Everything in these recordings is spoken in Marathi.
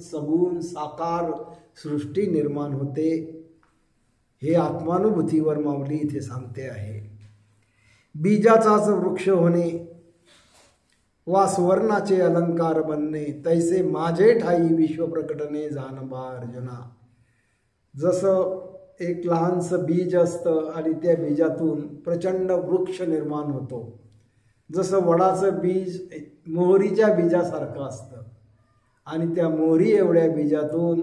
सगुण साकार सृष्टी निर्माण होते, हे आत्मानुभूतीवर माऊली इथे सांगते आहे. बीजाचाच वृक्ष होणे वा सुवर्णाचे अलंकार बनणे, तैसे माझे ठाई विश्व प्रकटणे जानबा अर्जुना. जसं एक लहानसं बीज असतं आणि त्या बीजातून प्रचंड वृक्ष निर्माण होतो. जसं वडाचं बीज मोहरीच्या बीजासारखं असतं आणि त्या मोहरी एवढ्या बीजातून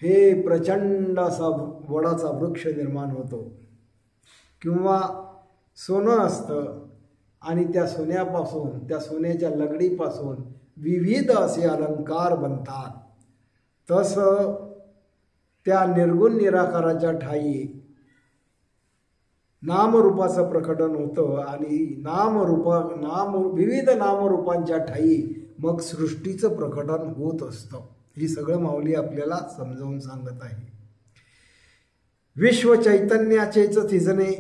हे प्रचंड असा वडाचा वृक्ष निर्माण होतो. किंवा सोनं असतं आणि त्या सोन्यापासून, त्या सोन्याच्या लगडीपासून विविध असे अलंकार बनतात. तसं त्या निर्गुण निराकाराच्या ठाई नामरूपाचं प्रकटन होतं आणि विविध नामरूपांच्या ठाई मग सृष्टीचं प्रकटन होत असतं. ही सगळं माऊली आपल्याला समजावून सांगत आहे. विश्व चैतन्याचेच थिजणे,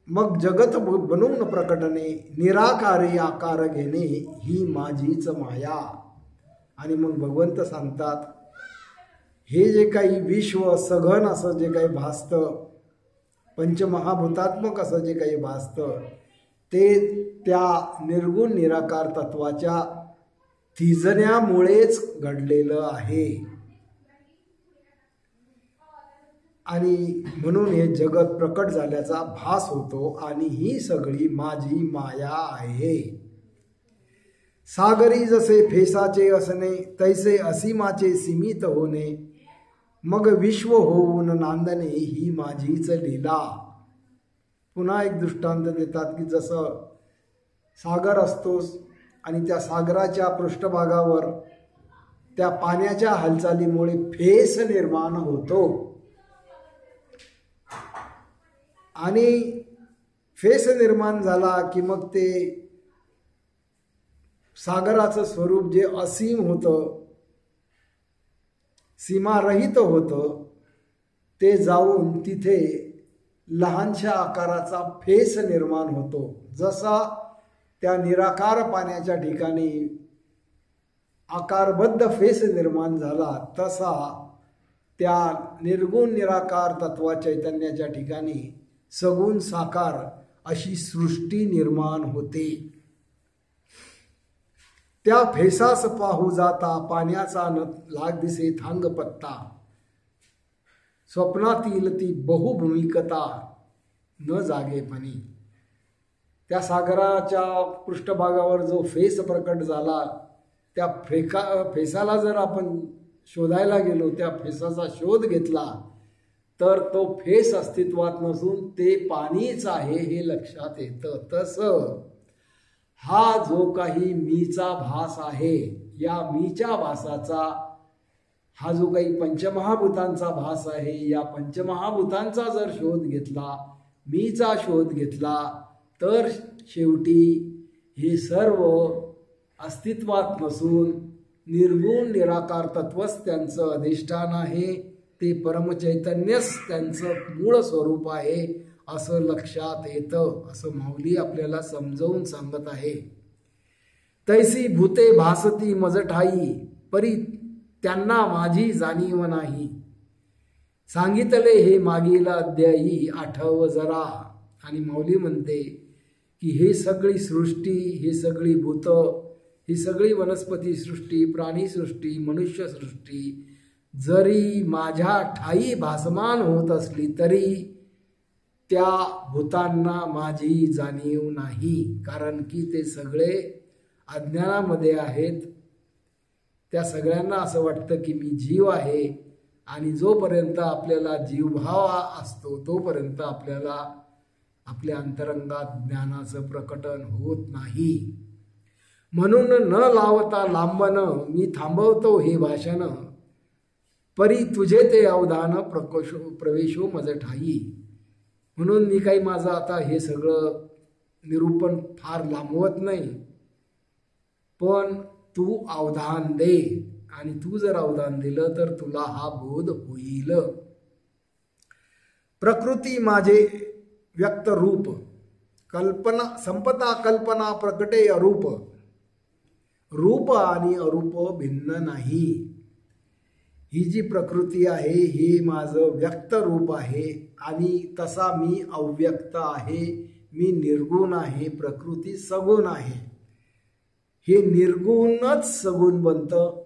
मग जगत बनवून प्रकटणे, निराकारी आकार घेणे, ही माझीच माया. आणि मग भगवंत सांगतात, हे जे काही विश्व सघन असं जे काही भासतं, पंचमहाभूतात्मक असं जे काही भासतं, ते त्या निर्गुण निराकार तत्वाच्या थिजण्यामुळेच घडलेलं आहे. आणि म्हणून हे जगत प्रकट झाल्याचा भास होतो आणि ही सगळी माझी माया आहे. सागरी जसे फेसाचे असणे, तैसे असीमाचे सीमित होणे, मग विश्व होऊन नांदणे, ही माझीच लीला. पुन्हा एक दृष्टांत देतात की जसं सागर असतोच आणि त्या सागराच्या पृष्ठभागावर त्या पाण्याच्या हालचालीमुळे फेस निर्माण होतो आणि फेस निर्माण झाला की मग ते सागराचं स्वरूप जे असीम होतं, सीमारहित होतं, ते जाऊन तिथे लहानशा आकाराचा फेस निर्माण होतो. जसा त्या निराकार पाण्याच्या ठिकाणी आकारबद्ध फेस निर्माण झाला, तसा त्या निर्गुण निराकार तत्वा चैतन्याच्या ठिकाणी सगुण साकार अशी सृष्टी निर्माण होते. त्या फेसास पाहू जाता, पाण्याचा न लाग दिसे थांग पत्ता, स्वप्नातील ती बहुभूमिकता न जागेपणी. त्या सागराच्या पृष्ठभागावर जो फेस प्रकट झाला, त्या फेसाला जर आपण शोधायला गेलो, त्या फेसाचा शोध घेतला, तर तो फेस अस्तित्वात नसून ते पाणीच आहे हे लक्षात येतं. तसं हा जो काही मीचा भास आहे, या मीच्या भासाचा हा जो काही पंचमहाभूतांचा भास आहे, या पंचमहाभूतांचा जर शोध घेतला, मीचा शोध घेतला, तर शेवटी हे सर्व अस्तित्वात नसून निर्गुण निराकार तत्वच त्यांचं अधिष्ठान आहे, ते परमचैतन्यच त्यांचं मूळ स्वरूप आहे असं लक्षात येतं. असं माऊली आपल्याला समजावून सांगत आहे. तैसी भूते भासती मज ठाई, परी त्यांना माझी जाणीव नाही, सांगितले हे मागील अध्यायी आठव जरा. आणि माऊली म्हणते की हे सगळी सृष्टी, हे सगळी भूत, ही सगळी वनस्पती सृष्टी, प्राणी सृष्टी, मनुष्य सृष्टी जरी माझ्या ठाई भासमान होत असली तरी त्या भूतांना माझी जाणीव नाही, कारण की ते सगळे अज्ञानामध्ये आहेत. त्या सगळ्यांना असं वाटतं की मी जीव आहे, आणि जोपर्यंत आपल्याला जीवभाव असतो तोपर्यंत आपल्याला आपल्या अंतरंगात ज्ञानाचं प्रकटन होत नाही. म्हणून न लावता लांबन मी थांबवतो हे भाषण, परी तुझे ते अवधान प्रवेशो मज ठाई. म्हणून मी काही माझं आता हे सगळं निरूपण फार लांबवत नाही, पण तू अवधान दे, आणि तू जर अवधान दिलं तर तुला हा बोध होईल. प्रकृती माझे व्यक्त रूप, कल्पना संपता कल्पना प्रकटे अरूप, रूप आणि अरूप भिन्न नाही. ही जी प्रकृती आहे हे माझं व्यक्त रूप आहे आणि तसा मी अव्यक्त आहे, मी निर्गुण आहे, प्रकृती सगुण आहे. हे निर्गुणच सगुण बनतं,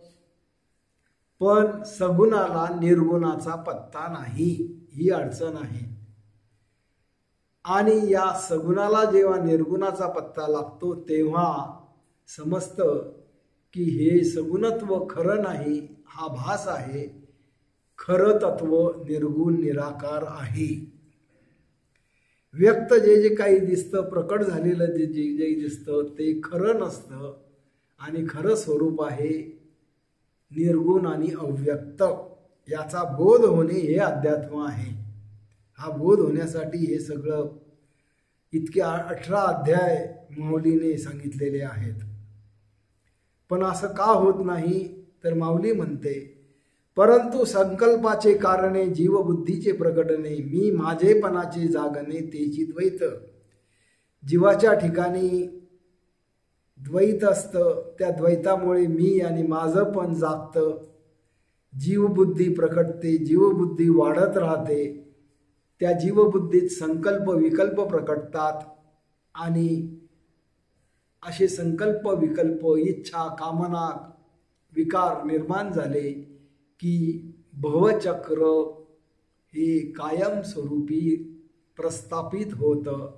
पण सगुणाला निर्गुणाचा पत्ता नाही, ही अडचण आहे. आणि या सगुणाला जेव्हा निर्गुणाचा पत्ता लागतो तेव्हा समजतं की हे सगुणत्व खरं नाही, हा भास आहे. खरं तत्व निर्गुण निराकार आहे. व्यक्त जे जे काही दिसतं, प्रकट झालेलं जे जे जे दिसतं ते खरं नसतं आणि खरं स्वरूप आहे निर्गुण आणि अव्यक्त. याचा बोध होणे हे अध्यात्म आहे. हा बोध होण्यासाठी हे सगळं इतके 18 अध्याय माऊलीने सांगितलेले आहेत. पण असं का होत नाही तर माऊली म्हणते, परंतु संकल्पाचे कारणे जीवबुद्धीचे प्रकटणे, मी माझेपणाचे जागणे तेची द्वैत. जीवाच्या ठिकाणी द्वैत असतं, त्या द्वैतामुळे मी आणि माझं पण जागतं. जीवबुद्धी प्रकटते, जीवबुद्धी वाढत राहते. त्या जीवबुद्धीत संकल्प विकल्प प्रकटतात आणि असे संकल्प विकल्प, इच्छा, कामना, विकार निर्माण झाले की भवचक्र हे कायमस्वरूपी प्रस्थापित होतं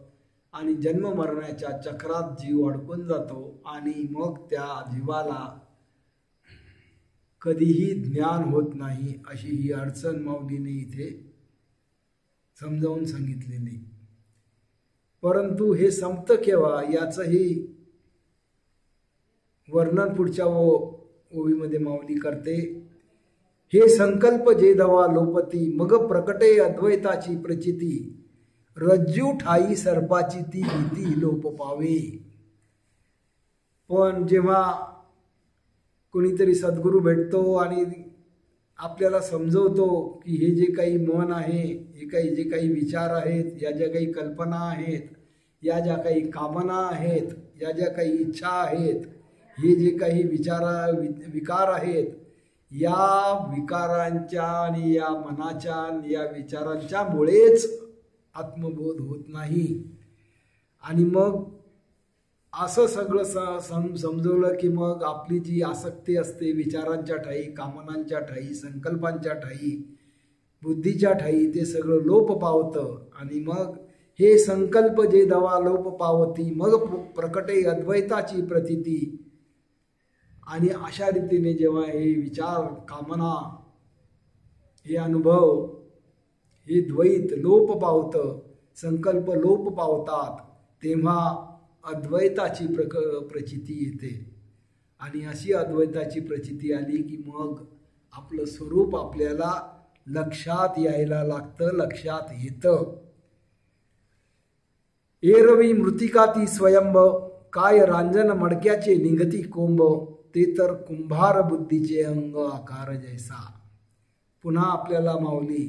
आणि जन्ममरणाच्या चक्रात जीव अडकून जातो आणि मग त्या जीवाला कधीही ज्ञान होत नाही. अशी ही अडचण माऊलीने इथे समजावून सांगितलेली. परंतु हे संपतं केव्हा याचंही वर्णन पुढच्या ओवीमध्ये माऊली करते. हे संकल्प जे दवा लोपती, मग प्रकटे अद्वैताची प्रचिती, रज्जू ठाई सर्पाची ती भीती लोप पावे. पण जेव्हा कोणीतरी सद्गुरू भेटतो आणि आपल्याला समजवतो की हे जे काही मन आहे, हे काही जे काही विचार आहेत, या ज्या काही कल्पना आहेत, या ज्या काही कामना आहेत, या ज्या काही इच्छा आहेत, हे जे काही विकार आहेत, या विकारांच्या आणि या मनाच्या आणि या विचारांच्या मुळेच आत्मबोध होत नाही. आणि मग असं सगळं समजवलं की मग आपली जी आसक्ती असते विचारांच्या ठाई, कामनांच्या ठाई, संकल्पांच्या ठाई, बुद्धीच्या ठाई, ते सगळं लोप पावतं. आणि मग हे संकल्प जे दवा लोप पावती, मग प्रकटे अद्वैताची प्रतीती. आणि अशा रीतीने जेव्हा हे विचार, कामना, हे अनुभव, हे द्वैत लोप पावतं, संकल्प लोप पावतात, तेव्हा अद्वैताची प्रचिती येते. आणि अशी अद्वैताची प्रचिती आली की मग आपलं स्वरूप आपल्याला लक्षात यायला लागतं, लक्षात येतं. एरवी मृतिका ती स्वयंभ, काय रांजन मडक्याचे निघती कोंब, ते तर कुंभार बुद्धीचे अंग आकार जैसा. पुन्हा आपल्याला माऊली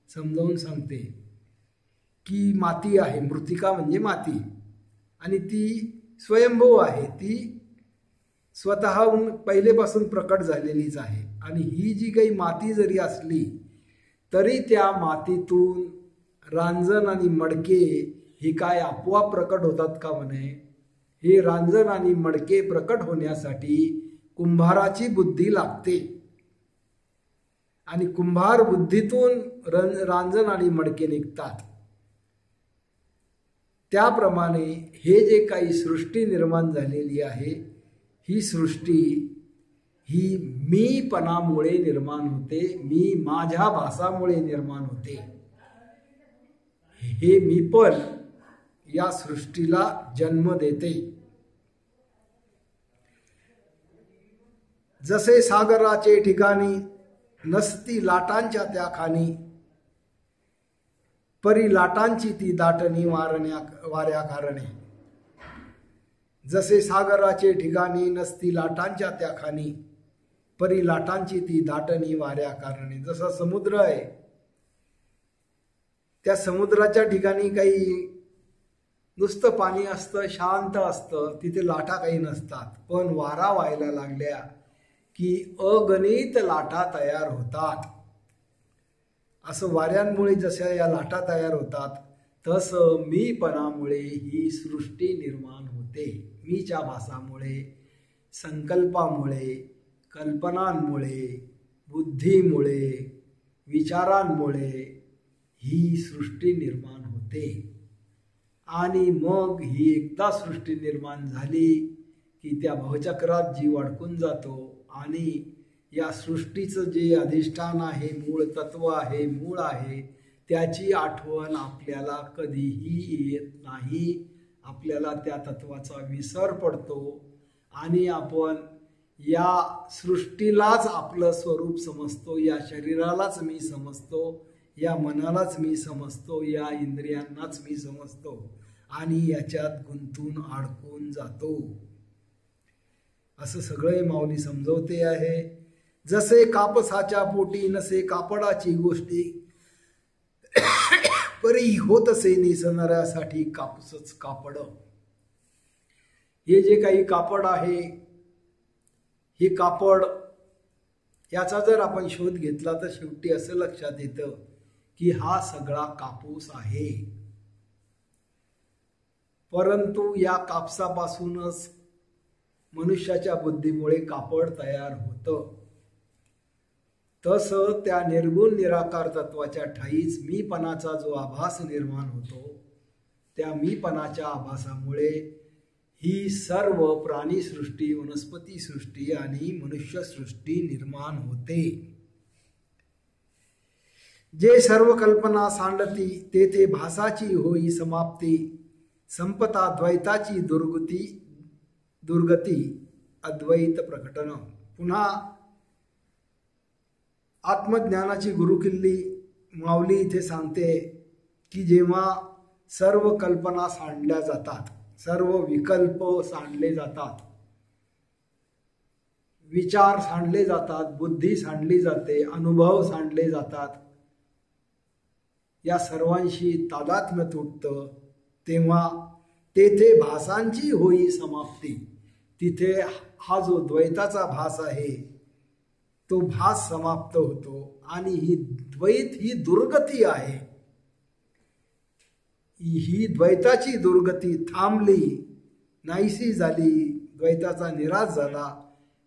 समजावून सांगते की माती आहे, मृतिका म्हणजे माती, आणि ती स्वयंभू आहे, ती स्वतःहून पहिलेपासून प्रकट झालेलीच आहे. आणि ही जी काही माती जरी असली तरी त्या मातीतून रांजण आणि मडके हे काय आपोआप प्रकट होतात का म्हणे? हे रांजण आणि मडके प्रकट होण्यासाठी कुंभाराची बुद्धी लागते. आणि कुंभार बुद्धीतून रांजण आणि मडके निघतात. त्याप्रमाणे हे जे काही सृष्टी निर्माण झालेली आहे, ही सृष्टी ही मीपणामुळे निर्माण होते, मी माझ्या भासामुळे निर्माण होते. हे मीपण या सृष्टीला जन्म देते. जसे सागराचे ठिकाणी नसती लाटांच्या त्या खाणी, परी लाटांची ती दाटणी वाऱ्या कारणे. जसे सागराचे ठिकाणी नसती लाटांच्या त्या खाणी, परी लाटांची ती दाटणी वाऱ्या कारणे. जसा समुद्र आहे, त्या समुद्राच्या ठिकाणी काही नुसतं पाणी असतं, शांत असतं, तिथे लाटा काही नसतात. पण वारा व्हायला लागल्या की अगणित लाटा तयार होतात. असं वाऱ्यांमुळे जशा या लाटा तयार होतात तसं मीपणामुळे ही सृष्टी निर्माण होते. मीच्या भासामुळे, संकल्पामुळे, कल्पनांमुळे, बुद्धीमुळे, विचारांमुळे ही सृष्टी निर्माण होते. आणि मग ही एकदा सृष्टी निर्माण झाली की त्या भवचक्रात जीव अडकून जातो आणि या सृष्टीचं जे अधिष्ठान आहे, मूळ तत्व आहे, मूळ आहे, त्याची आठवण आपल्याला कधीही येत नाही. आपल्याला त्या तत्वाचा विसर पडतो आणि आपण या सृष्टीलाच आपलं स्वरूप समजतो, या शरीरालाच मी समजतो, या मनालाच मी समजतो, या इंद्रियांनाच मी समजतो आणि याच्यात गुंतून अडकून जातो. असं सगळे माऊली समजवते आहे. जसे कापसाच्या पोटी नसे कापडाची गोष्टी, परी होत असे नेसणाऱ्यासाठी कापूसच कापड. हे जे काही कापड आहे, हे कापड याचा जर आपण शोध घेतला तर शेवटी असं लक्षात येतं की हा सगळा कापूस आहे. परंतु या कापसापासूनच मनुष्याच्या बुद्धीमुळे कापड तयार होतं. तसं त्या निर्गुण निराकार तत्वाच्या ठाईच मीपणाचा जो आभास निर्माण होतो, त्या मीपणाच्या आभासामुळे ही सर्व प्राणीसृष्टी, वनस्पती सृष्टी आणि मनुष्य सृष्टी निर्माण होते. जे सर्व कल्पना सांडती तेथे भासाची होई समाप्ती, संपता द्वैताची दुर्गती अद्वैत प्रकटन. पुन्हा आत्मज्ञानाची गुरुकिल्ली माऊली इथे सांगते की जेव्हा सर्व कल्पना सांडल्या जातात, सर्व विकल्प सांडले जातात, विचार सांडले जातात, बुद्धी सांडली जाते, अनुभव सांडले जातात, या सर्वांशी तादात्म्य तुटतं, तेव्हा तेथे भासांची होई समाप्ती. तिथे हा जो द्वैताचा भास आहे तो भास समाप्त होतो आणि ही द्वैत ही दुर्गती आहे. ही द्वैताची दुर्गती थांबली, नाहीशी झाली, द्वैताचा निराश झाला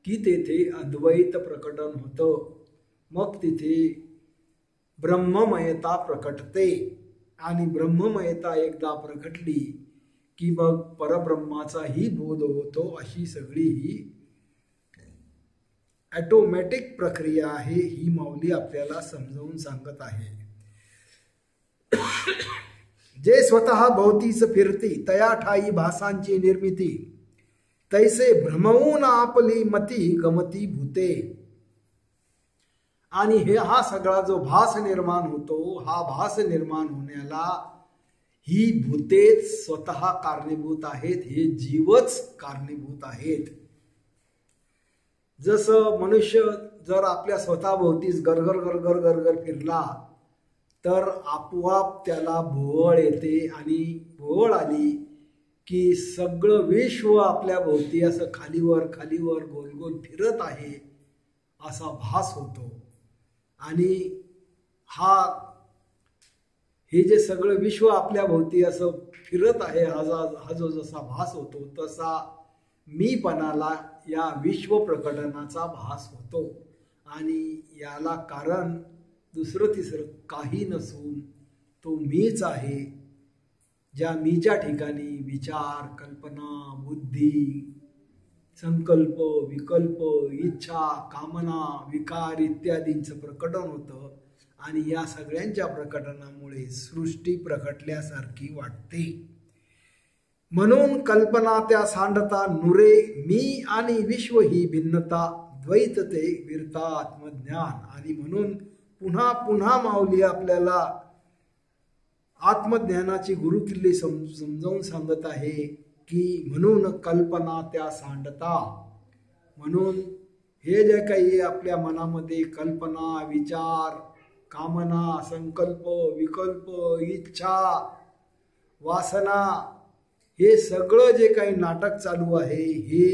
की तेथे अद्वैत प्रकटन होतं. मग तिथे ब्रह्ममयता प्रकटते आणि ब्रह्ममयता एकदा प्रकटली की मग परब्रह्माचाही बोध होतो. अशी सगळी ही ऑटोमॅटिक प्रक्रिया आहे, ही माऊली आपल्याला समजावून सांगत आहे. जे स्वतः भोवतीच फिरती तया ठाई भासांची निर्मिती, तैसे भ्रमवून आपली मती गमती भूते. आणि हा सगळा जो भास निर्माण होतो, हा भास निर्माण होण्याला ही भूतेच स्वतः कारणीभूत आहेत, हे जीवच कारणीभूत आहेत. जसं मनुष्य जर आपल्या स्वतःभोवतीच गरगर गरगर गरगर फिरला तर आपोआप त्याला भोवळ येते आणि भोवळ आली की सगळं विश्व आपल्या भोवती असं खालीवर खालीवर गोल गोल फिरत आहे असा भास होतो. आणि हे जे सगळं विश्व आपल्या भोवती असं फिरत आहे, हा जो जसा भास होतो तसा मीपणाला या विश्व प्रकटनाचा भास होतो. आणि याला कारण दुसरं तिसरं काही नसून तो मीच आहे. ज्या मीच्या ठिकाणी विचार, कल्पना, बुद्धी, संकल्प, विकल्प, इच्छा, कामना, विकार इत्यादींचं प्रकटन होतं. आणि या सगळ्यांच्या प्रकटनामुळे सृष्टी प्रकटल्यासारखी वाटते. म्हणून कल्पना त्या सांडता नुरे मी आणि विश्व ही भिन्नता, द्वैत ते विरता आत्मज्ञान. आणि म्हणून पुन्हा पुन्हा माऊली आपल्याला आत्मज्ञानाची गुरुकिल्ली समजावून सांगत आहे की म्हणून कल्पना त्या सांडता. म्हणून हे जे काही आपल्या मनामध्ये कल्पना, विचार, कामना, संकल्प, विकल्प, इच्छा, वासना, हे सगळं जे काही नाटक चालू आहे हे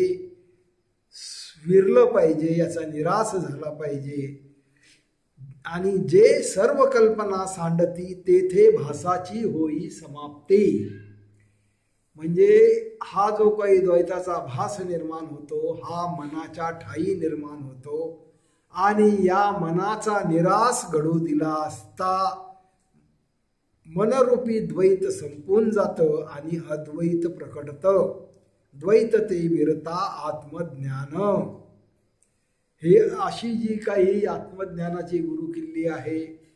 विरलं पाहिजे, याचा निराश झाला पाहिजे. आणि जे सर्व कल्पना सांडती तेथे भासाची होई समाप्ती. म्हणजे हा जो काही द्वैताचा भास निर्माण होतो हा मनाच्या ठाई निर्माण होतो आणि या मनाचा निराश घडू दिला असता मनरूपी द्वैत संपून जातं आणि अद्वैत प्रकटतं. द्वैत ते विरता आत्मज्ञान. हे अशी जी काही आत्मज्ञानाची गुरुकिल्ली आहे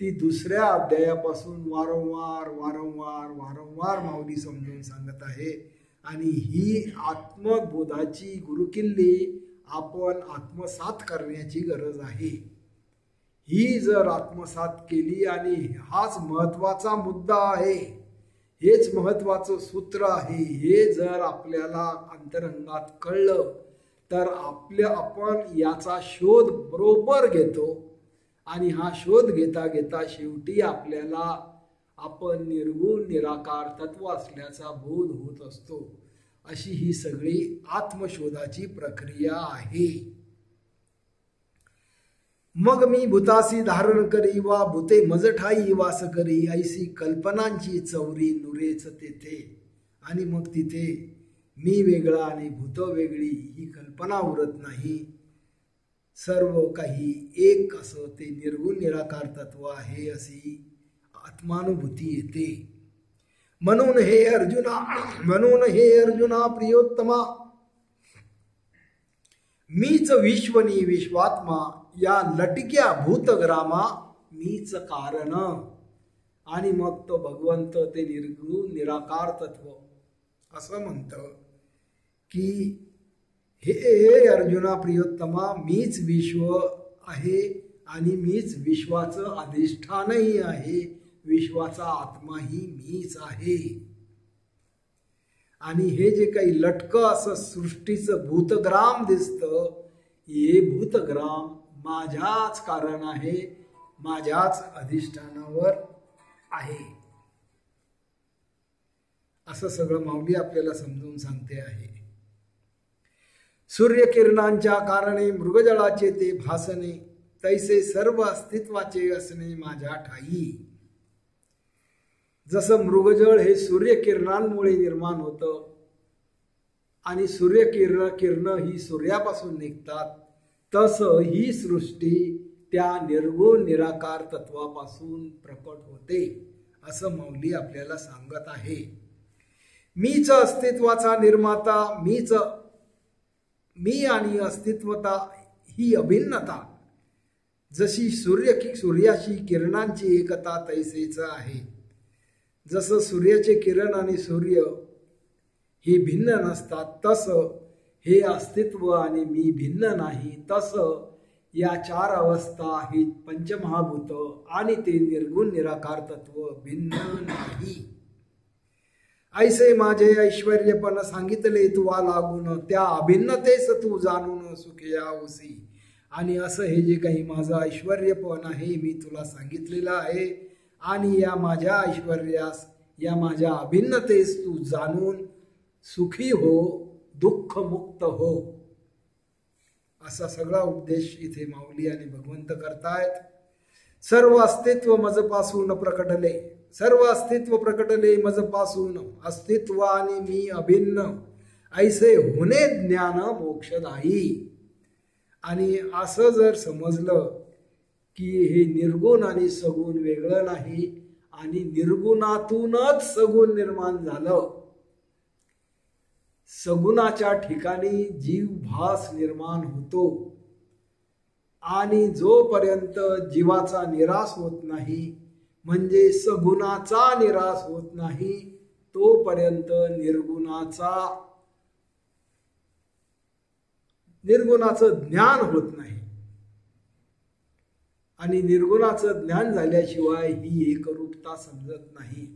ती दुसऱ्या अध्यायापासून वारंवार वारंवार वारंवार माऊली समजून सांगत आहे. आणि ही आत्मबोधाची गुरुकिल्ली आपण आत्मसात करण्याची गरज आहे. ही जर आत्मसात केली आणि हाच महत्त्वाचा मुद्दा आहे, हेच महत्त्वाचं सूत्र आहे, हे जर आपल्याला अंतरंगात कळलं तर आपण याचा शोध बरोबर घेतो. आणि हा शोध घेता घेता शेवटी आपल्याला आपण निर्गुण निराकार तत्व असल्याचा बोध होत असतो. अशी ही सगळी आत्मशोधाची प्रक्रिया आहे. मग मी भूतासी धारण करी वा भूते मज ठाई वास करी, ऐसी कल्पनांची चौरी नुरेच तेथे. आणि मग तिथे मी वेगळा आणि भूत वेगळी ही कल्पना उरत नाही. सर्व काही एक असं ते निर्गुण निराकार तत्व आहे अशी आत्मानुभूती येते. म्हणून हे अर्जुना प्रियोत्तमा, मीच विश्वनी विश्वात्मा, या लटक्या भूतग्रामा मीच कारण. आणि मग तो भगवंत ते निर्गुण निराकार तत्व असं म्हणतं की हे अर्जुना प्रियोत्तमा, मीच विश्व आहे आणि मीच विश्वाचं अधिष्ठानही आहे, विश्वाचा आत्माही मीच आहे. आणि हे जे काही लटकं असं सृष्टीचं भूतग्राम दिसतं, हे भूतग्राम माझ्याच कारण आहे, माझ्याच अधिष्ठानावर आहे. असं सगळं माऊली आपल्याला समजून सांगते आहे. सूर्यकिरणांच्या कारणे मृगजळाचे ते भासणे, तैसे सर्व अस्तित्वाचे असणे माझ्या ठाई. जसं मृगजळ हे सूर्यकिरणांमुळे निर्माण होतं आणि सूर्यकिरण ही सूर्यापासून निघतात, तसं ही सृष्टी त्या निर्गुण निराकार तत्वापासून प्रकट होते असं माऊली आपल्याला सांगत आहे. मीच अस्तित्वाचा निर्माता, मी आणि अस्तित्वता ही अभिन्नता. जशी सूर्याशी किरणांची एकता तैसेच आहे. जसं सूर्याचे किरण आणि सूर्य हे भिन्न नसतात, तसं हे अस्तित्व आणि मी भिन्न नाही. तसं या चार अवस्था ही पंचमहाभूत आणि ते निर्गुण निराकार तत्व भिन्न नाही. ऐसे माझे ऐश्वर्यपण सांगितले तुवा लागून, त्या अभिन्नतेस तू जाणून सुखिया होसी. आणि असं हे जे काही माझं ऐश्वर्यपण आहे मी तुला सांगितलेलं आहे, आणि या माझ्या ऐश्वर्यास, या माझ्या अभिन्नतेस तू जाणून सुखी हो, दुःखमुक्त हो. असा सगळा उपदेश इथे माऊली आणि भगवंत करतायत. सर्व अस्तित्व मजपासून प्रकटले, सर्व अस्तित्व प्रकटले मजपासून, अस्तित्व आणि मी अभिन्न, ऐसे होणे ज्ञान मोक्षदायी. आणि असं जर समजलं की हे निर्गुण आणि सगुण वेगळं नाही आणि निर्गुणातूनच सगुण निर्माण झालं, सगुणाच्या ठिकाणी जीवभास निर्माण होतो. आणि जोपर्यंत जीवाचा निराश होत नाही, म्हणजे सगुणाचा निराश होत नाही, तोपर्यंत निर्गुणाचं ज्ञान होत नाही. आणि निर्गुणाचं ज्ञान झाल्याशिवाय ही एकरूपता समजत नाही.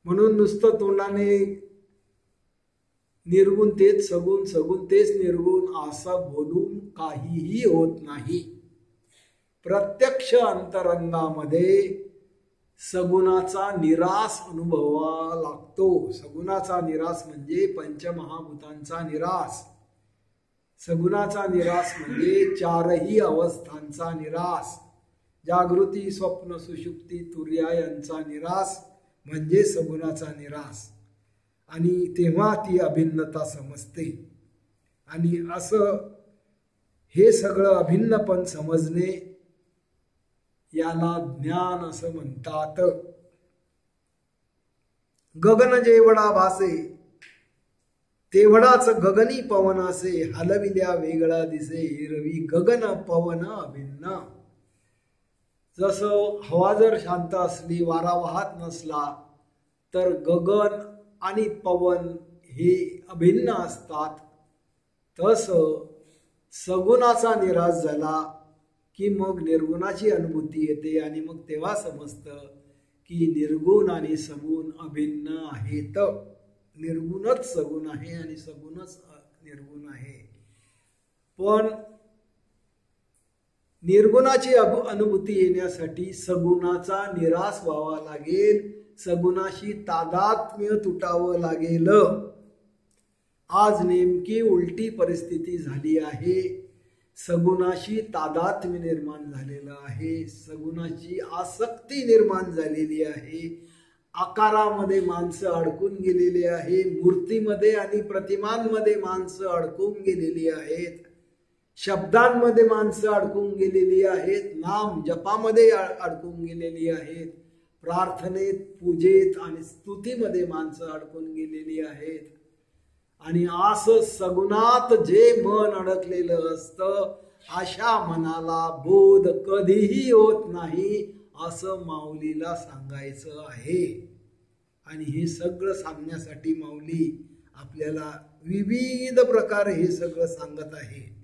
म्हणून नुसतं तोंडाने निर्गुण तेच सगुण, सगुण तेच निर्गुण असं बोलून काहीही होत नाही. प्रत्यक्ष अंतरंगामध्ये सगुणाचा निराश अनुभवावा लागतो. सगुणाचा निराश म्हणजे पंचमहाभूतांचा निराश. सगुणाचा निरास म्हणजे चारही अवस्थांचा निरास. जागृती, स्वप्न, सुषुप्ती, तुर्या यांचा निरास म्हणजे सगुणाचा निरास. आणि तेव्हा ती अभिन्नता समजते. आणि असं हे सगळं अभिन्नपण समजणे याला ज्ञान असं म्हणतात. गगन जेवढा भासे तेवढाच गगनी पवन असे, हलविल्या वेगळा दिसे एरवी गगन पवन अभिन्न. जसं हवा जर शांत असली, वारा वाहत नसला, तर गगन आणि पवन हे अभिन्न असतात. तसं सगुणाचा निराश झाला की मग निर्गुणाची अनुभूती येते आणि मग तेव्हा समजतं की निर्गुण आणि सगुण अभिन्न आहेत. निर्गुणच सगुण आहे आणि सगुणच निर्गुण आहे. पण निर्गुणाची अनुभूती येण्यासाठी सगुणाचा निराश व्हावा लागेल, सगुणाशी तादात्म्य तुटावं लागेल. आज नेमकी उलटी परिस्थिती झाली आहे. सगुणाशी तादात्म्य निर्माण झालेलं आहे, सगुणाची आसक्ती निर्माण झालेली आहे. आकारामध्ये माणसं अडकून गेलेली आहे, मूर्तीमध्ये आणि प्रतिमांमध्ये माणसं अडकून गेलेली आहेत, शब्दांमध्ये माणसं अडकून गेलेली आहेत, नाम जपामध्ये अडकून गेलेली आहेत, प्रार्थनेत, पूजेत आणि स्तुतीमध्ये माणसं अडकून गेलेली आहेत. आणि असं सगुणात जे मन अडकलेलं असतं अशा मनाला बोध कधीही होत नाही असं माऊलीला सांगायचं आहे. आणि हे सगळं सांगण्यासाठी माऊली आपल्याला विविध प्रकारे हे सगळं सांगत आहे.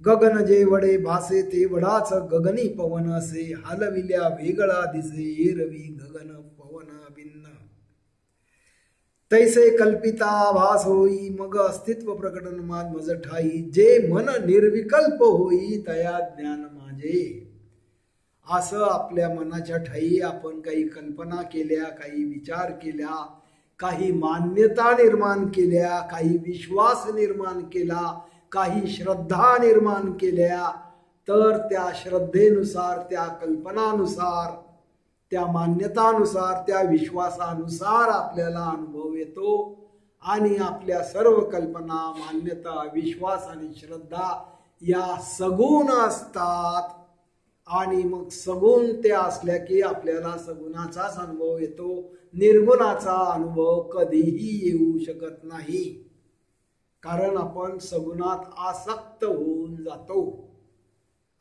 गगन जेवढे भासे तेवढाच गगनी पवन असे, हलविल्या वेगळा दिसे एरवी गगन पवन भिन्न. तैसे कल्पिता भास होई मग अस्तित्व प्रकटन मज ठाई, जे मन निर्विकल्प होई तया ज्ञान माझे. असं आपल्या मनाच्या ठाई आपण काही कल्पना केल्या, काही विचार केल्या, काही मान्यता निर्माण केल्या, काही विश्वास निर्माण केला, काही श्रद्धा निर्माण केल्या, तर त्या श्रद्धेनुसार, त्या कल्पनानुसार, त्या मान्यतानुसार, त्या विश्वासानुसार आपल्याला अनुभव येतो. आणि आपल्या सर्व कल्पना, मान्यता, विश्वास आणि श्रद्धा या सगुण असतात. आणि मग सगुण त्या असल्या की आपल्याला सगुणाचाच अनुभव येतो, निर्गुणाचा अनुभव कधीही येऊ शकत नाही. कारण आपण सगुणात आसक्त होऊन जातो.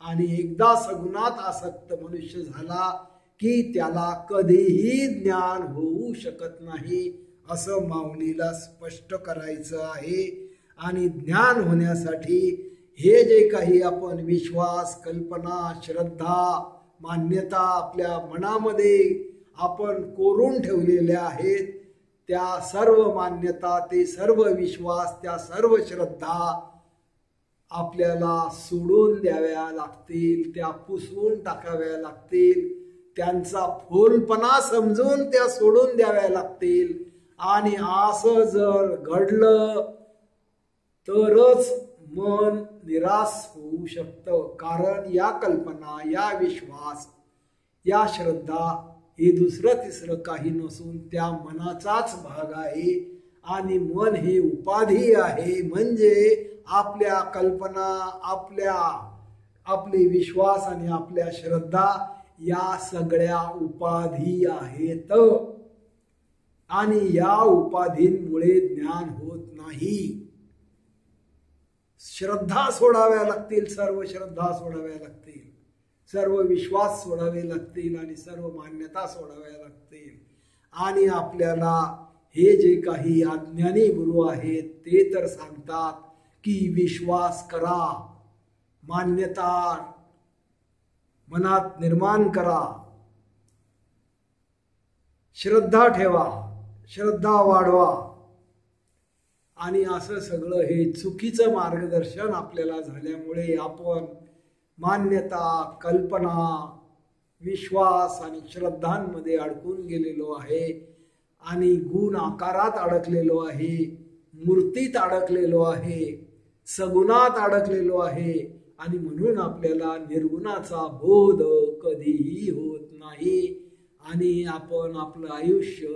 आणि एकदा सगुणात आसक्त मनुष्य झाला की त्याला कधीही ज्ञान होऊ शकत नाही असं माऊलीला स्पष्ट करायचं आहे. आणि ज्ञान होण्यासाठी हे जे काही आपण विश्वास, कल्पना, श्रद्धा, मान्यता आपल्या मनामध्ये आपण कोरून ठेवलेल्या आहेत, त्या सर्व मान्यता, ते सर्व विश्वास, त्या सर्व श्रद्धा आपल्याला सोडून द्याव्या लागतील, त्या पुसवून टाकाव्या लागतील, त्यांचा फोलपणा समजून त्या सोडून द्याव्या लागतील. आणि असं जर घडलं तरच मन निराश होऊ शकतं. कारण या कल्पना, या विश्वास, या श्रद्धा हे दुसरं तिसरं काही नसून त्या मनाचाच भाग आहे. आणि मन हे उपाधी आहे. म्हणजे आपल्या कल्पना, आपले विश्वास आणि आपल्या श्रद्धा या सगळ्या उपाधी आहेत. आणि या उपाधींमुळे ज्ञान होत नाही. श्रद्धा सोडाव्या लागतील, सर्व श्रद्धा सोडाव्या लागतील, सर्व विश्वास सोडावे लागतील आणि सर्व मान्यता सोडाव्या लागतील. आणि आपल्याला हे जे काही अज्ञानी गुरु आहेत ते तर सांगतात की विश्वास करा, मान्यता मनात निर्माण करा, श्रद्धा ठेवा, श्रद्धा वाढवा. आणि असं सगळं हे चुकीचं मार्गदर्शन आपल्याला झाल्यामुळे आपण मान्यता, कल्पना, विश्वास आणि श्रद्धांमध्ये अडकून गेलेलो आहे. आणि गुण आकारात अडकलेलो आहे, मूर्तीत अडकलेलो आहे. सगुणात अडकलेलो आहे आणि म्हणून आपल्याला निर्गुणाचा बोध कधीही होत नाही आणि आपण आपलं आयुष्य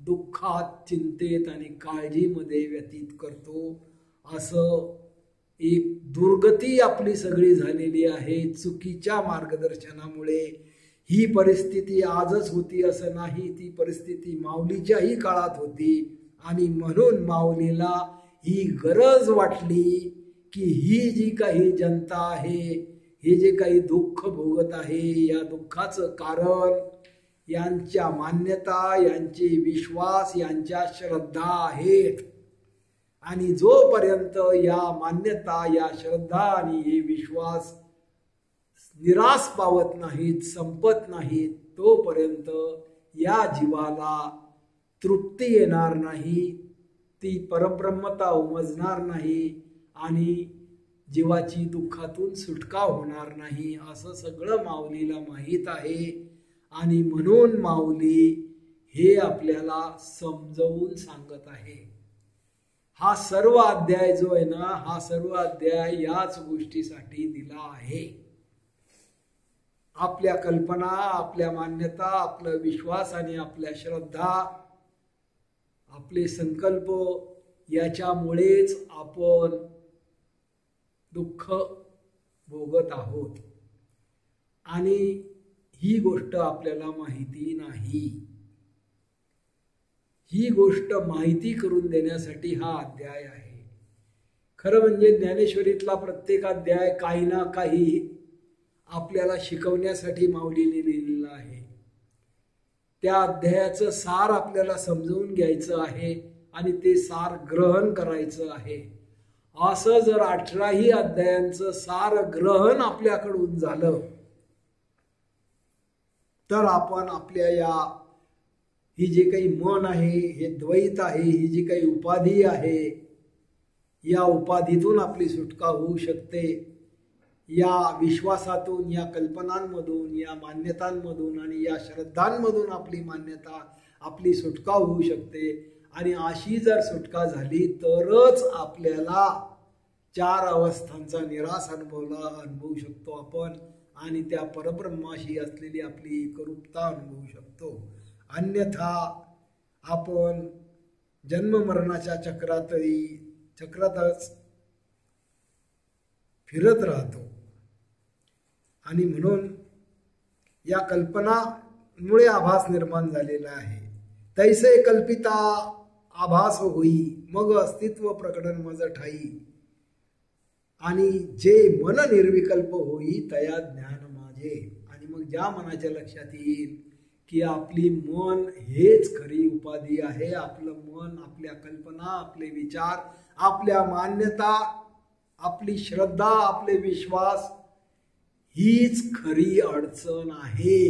दुःखात, चिंतेत आणि काळजीमध्ये व्यतीत करतो. असं एक दुर्गती आपली सगळी झालेली आहे. चुकीच्या मार्गदर्शनामुळे ही परिस्थिती आजच होती असं नाही, ती परिस्थिती माऊलीच्याही काळात होती आणि म्हणून माऊलीला ही गरज वाटली की ही जी काही जनता आहे, हे जे काही दुःख भोगत आहे, या दुःखाचं कारण यांच्या मान्यता, यांचे विश्वास, यांच्या श्रद्धा आहेत आणि जोपर्यंत या मान्यता, या श्रद्धा आणि हे विश्वास निराश पावत नाहीत, संपत नाहीत, तोपर्यंत या जीवाला तृप्ती येणार नाही, ती परब्रह्मता उमजणार नाही आणि जीवाची दुःखातून सुटका होणार नाही. असं सगळं माऊलीला माहीत आहे आणि म्हणून माऊली हे आपल्याला समजवून सांगत आहे. हा सर्व अध्याय जो आहे ना, हा सर्व अध्याय याच गोष्टीसाठी दिला आहे. आपल्या कल्पना, आपल्या मान्यता, आपला विश्वास आणि आपल्या श्रद्धा, आपले संकल्प याच्यामुळेच आपण दुःख भोगत आहोत आणि ही गोष्ट आपल्याला माहिती नाही. ही गोष्ट माहिती करून देण्यासाठी हा अध्याय आहे. खरं म्हणजे ज्ञानेश्वरीतला प्रत्येक अध्याय काही ना काही आपल्याला शिकवण्यासाठी माऊलीने लिहिलेला आहे. त्या अध्यायाचं सार आपल्याला समजून घ्यायचं आहे आणि ते सार ग्रहण करायचं आहे. असं जर 18ही अध्यायांचं सार ग्रहण आपल्याकडून झालं तर आपण आपल्या ही जे काही मन आहे, हे द्वैत आहे, ही जी काही उपाधी आहे, या उपाधीतून आपली सुटका होऊ शकते. या विश्वासातून, या कल्पनांमधून, या मान्यतांमधून आणि या श्रद्धांमधून आपली सुटका होऊ शकते. आणि अशी जर सुटका झाली तरच आपल्याला 4 अवस्थांचा निरास अनुभवू शकतो आपण आणि त्या परब्रह्माशी असलेली आपली एकरूपता अनुभवू शकतो. अन्यथा आपण जन्ममरणाच्या चक्रातच फिरत राहतो. आणि म्हणून या कल्पनामुळे आभास निर्माण झालेला आहे. तैसे कल्पिता आभास होई, मग अस्तित्व प्रकटन मज ठाई, आणि जे मन निर्विकल्प होई तया ज्ञान माझे. आणि मग ज्या मनाच्या लक्षात येईल की आपली मन हेच खरी उपाधी आहे, आपलं मन, आपल्या कल्पना, आपले विचार, आपल्या मान्यता, आपली श्रद्धा, आपले विश्वास हीच खरी अडचण आहे.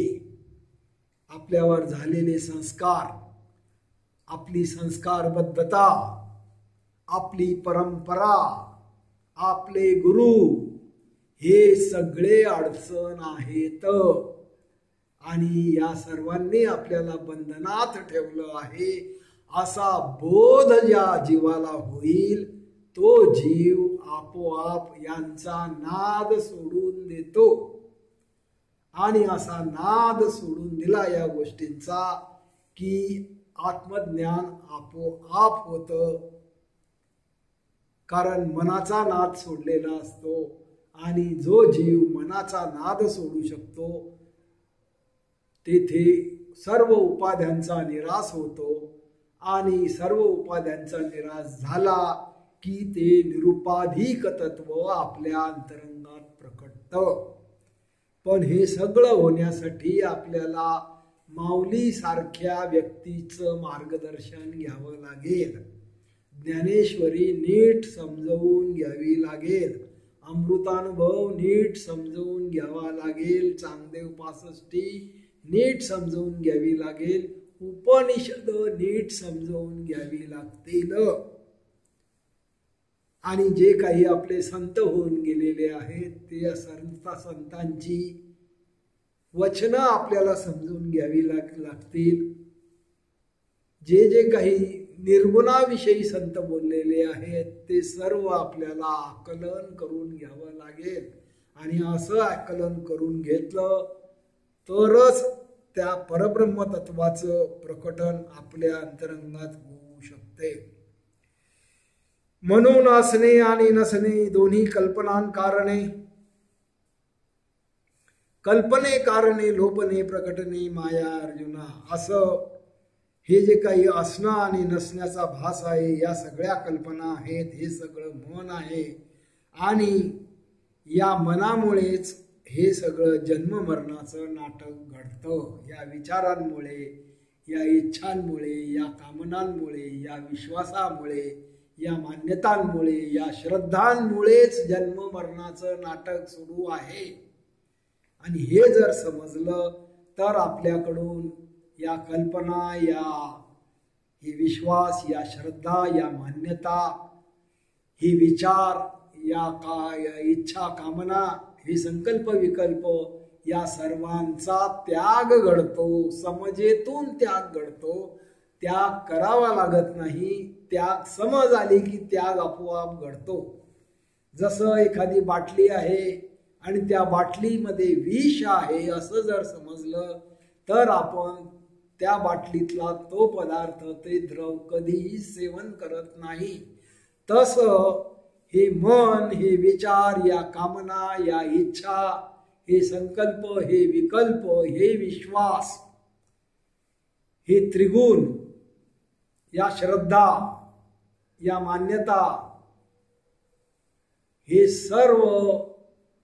आपल्यावर झालेले संस्कार, आपली संस्कारबद्धता, आपली परंपरा, आपले गुरु, हे सगळे अडचण आहेत आणि या सर्वांनी आपल्याला बंधनात ठेवलं आहे. असा बोध ज्या जीवाला होईल तो जीव आपोआप यांचा नाद सोडून देतो. आणि असा नाद सोडून दिला या गोष्टींचा की आत्मज्ञान आपोआप होतं. कारण मनाचा नाद सोडलेला असतो आणि जो जीव मनाचा नाद सोडू शकतो तेथे सर्व उपाध्यांचा निराश होतो आणि सर्व उपाध्यांचा निराश झाला की ते निरुपाधिक तत्व आपल्या अंतरंगात प्रकटतं. पण हे सगळं होण्यासाठी आपल्याला माऊली सारख्या व्यक्तीचं मार्गदर्शन घ्यावं लागेल. ज्ञानेश्वरी नीट समजवून घ्यावी लागेल. अमृतानुभव नीट समजवून घ्यावा लागेल. चांगदेव 65 नीट समजवून घ्यावी लागेल. उपनिषद नीट समजवून घ्यावी लागतील. आणि जे काही आपले संत होऊन गेलेले आहेत ते संतांची वचनं आपल्याला समजून घ्यावी लागतील. जे काही निर्गुणाविषयी संत बोललेले आहेत ते सर्व आपल्याला आकलन करून घ्यावं लागेल. आणि असं आकलन करून घेतलं तरच त्या परब्रह्म तत्वाचं प्रकटन आपल्या अंतरंगात होऊ शकते. म्हणून असणे आणि नसणे दोन्ही कल्पनांकारणे, कल्पने कारणे लोपने प्रकटणे माया अर्जुना. असं हे जे काही असणं आणि नसण्याचा भास आहे, या सगळ्या कल्पना आहेत, हे सगळं मन आहे. आणि या मनामुळेच हे सगळं जन्म मरणाचं नाटक घडतं. या विचारांमुळे, या इच्छांमुळे, या कामनांमुळे, या विश्वासामुळे, या मान्यतांमुळे, या श्रद्धांमुळेच जन्म मरणाचं नाटक सुरू आहे. आणि हे जर समजलं तर आपल्याकडून या कल्पना, हे विश्वास, या श्रद्धा, या मान्यता, हे विचार, या इच्छा कामना, हे संकल्प विकल्प, या सर्वांचा त्याग घडतो. समजेतून त्याग घडतो. त्याग करावा लागत नाही. त्याग समज आली की त्याग आपोआप घडतो. जसं एखादी बाटली आहे आणि त्या बाटलीमध्ये विष आहे असं जर समजलं तर आपण त्या बाटलीतला तो पदार्थ, ते द्रव कधीही सेवन करत नाही. तसं हे मन, हे विचार, या कामना, या इच्छा, हे संकल्प, हे विकल्प, हे विश्वास, हे त्रिगुण, या श्रद्धा, या मान्यता, हे सर्व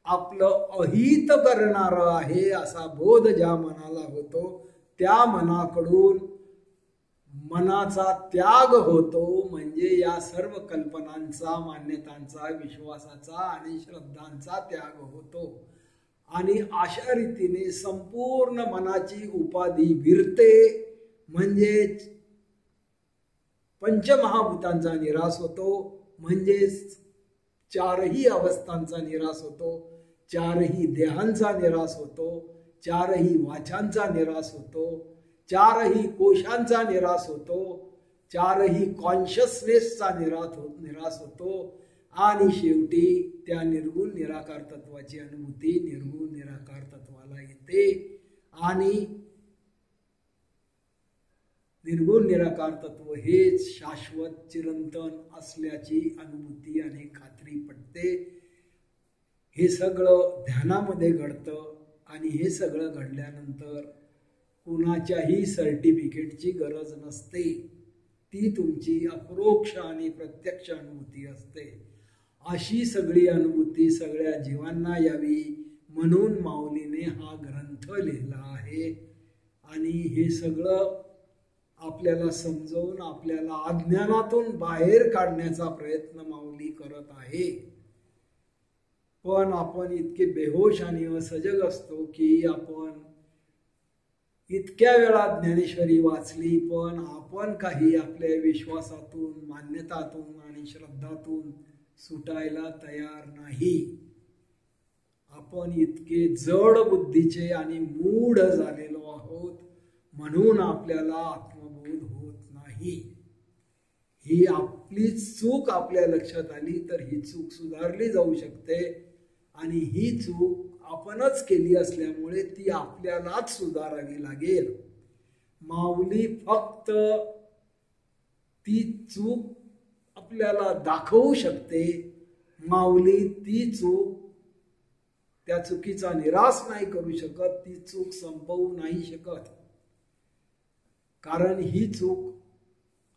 आपलं अहित करणारं आहे असा बोध ज्या मनाला होतो त्या मनाकडून मनाचा त्याग होतो. म्हणजे या सर्व कल्पनांचा, मान्यतांचा, विश्वासाचा आणि श्रद्धांचा त्याग होतो. आणि अशा रीतीने संपूर्ण मनाची उपाधी विरते. म्हणजे पंचमहाभूतांचा निराश होतो. म्हणजे चारही अवस्थांचा निराश होतो. चारही देहांचा निराश होतो. चारही वाचांचा निराश होतो. चारही कोशांचा निराश होतो. चारही कॉन्शियसनेसचा निराश होतो. आणि शेवटी त्या निर्गुण निराकार तत्वाची अनुभूती निर्गुण निराकार तत्वाला येते. आणि निर्गुण निराकार तत्व हेच शाश्वत चिरंतन असल्याची अनुभूती आणि खात्री पटते. हे सगळं ध्यानामध्ये घडतं. आणि हे सगळं घडल्यानंतर कुणाच्याही सर्टिफिकेटची गरज नसते. ती तुमची अप्रोक्ष आणि प्रत्यक्ष अनुभूती असते. अशी सगळी अनुभूती सगळ्या जीवांना यावी म्हणून माऊलीने हा ग्रंथ लिहिला आहे. आणि हे सगळं आपल्याला समजवून आपल्याला अज्ञानातून बाहेर काढण्याचा प्रयत्न माऊली करत आहे. पण आपण इतके बेहोश आणि असजग असतो की आपण इतक्या वेळा ज्ञानेश्वरी वाचली पण आपण काही आपल्या विश्वासातून, मान्यतातून आणि श्रद्धातून सुटायला तयार नाही. आपण इतके जड बुद्धीचे आणि मूढ झालेलो आहोत म्हणून आपल्याला आत्मबोध होत नाही. ही आपली चूक आपल्या लक्षात आली तर ही चूक सुधारली जाऊ शकते. आणि ही चूक आपणच केली असल्यामुळे ती आपल्यालाच सुधारावी लागेल. माऊली फक्त ती चूक आपल्याला दाखवू शकते. माऊली ती चूक, त्या चुकीचा निराश नाही करू शकत. ती चूक संपवू नाही शकत. कारण ही चूक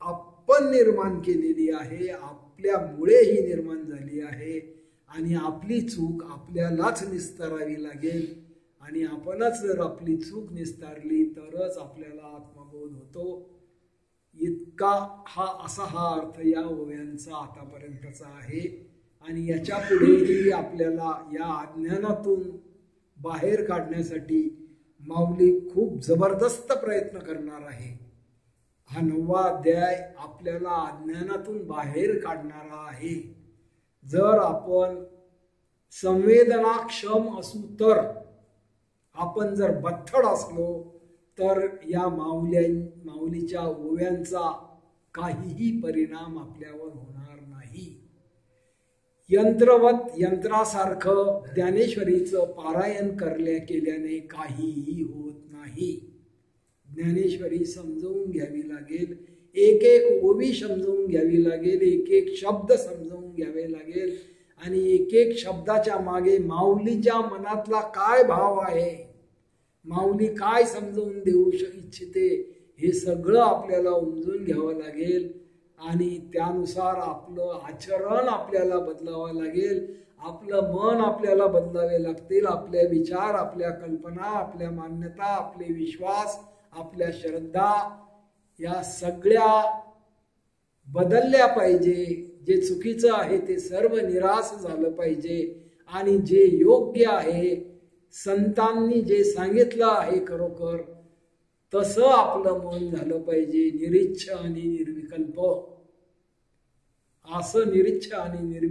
आपण निर्माण केलेली आहे. आपल्यामुळे ही निर्माण झाली आहे. आणि आपली चूक आपल्यालाच निस्तारावी लागेल. आणि आपणच जर आपली चूक निस्तारली तरच आपल्याला आत्मबोध होतो. इतका हा अर्थ या ओव्यांचा आतापर्यंतचा आहे. आणि याच्या पुढेही आपल्याला या अज्ञानातून बाहेर काढण्यासाठी माऊली खूप जबरदस्त प्रयत्न करणार आहे. हा 9वा अध्याय आपल्याला अज्ञानातून बाहेर काढणारा आहे. जर आपण संवेदनाक्षम असू तर, आपण जर बथ्थड असलो तर या माऊलीच्या ओव्यांचा काहीही परिणाम आपल्यावर होणार नाही. यंत्रवत यंत्रासारखं ज्ञानेश्वरीचं पारायण केल्याने काहीही होत नाही. ज्ञानेश्वरी समजवून घ्यावी लागेल, एक एक ओवी समजवून घ्यावी लागेल, एक एक शब्द समजवून घ्यावे लागेल आणि एक एक शब्दाच्या मागे माऊलीच्या मनातला काय भाव आहे, माऊली काय समजवून देऊ इच्छिते, हे सगळं आपल्याला उमजून घ्यावं लागेल आणि त्यानुसार आपलं आचरण आपल्याला बदलावं लागेल. आपलं मन आपल्याला बदलावे लागतील. आपले विचार, आपल्या कल्पना, आपल्या मान्यता, आपले विश्वास, आपल्या श्रद्धा या सगळ्या बदलल्या पाहिजे. जे चुकीचं आहे ते सर्व निराश झालं पाहिजे आणि जे योग्य आहे, संतांनी जे सांगितलं आहे खरोखर तसं आपलं मन झालं पाहिजे. निरीच्छ आणि निर्विकल्प, असं निरीच्छ आणि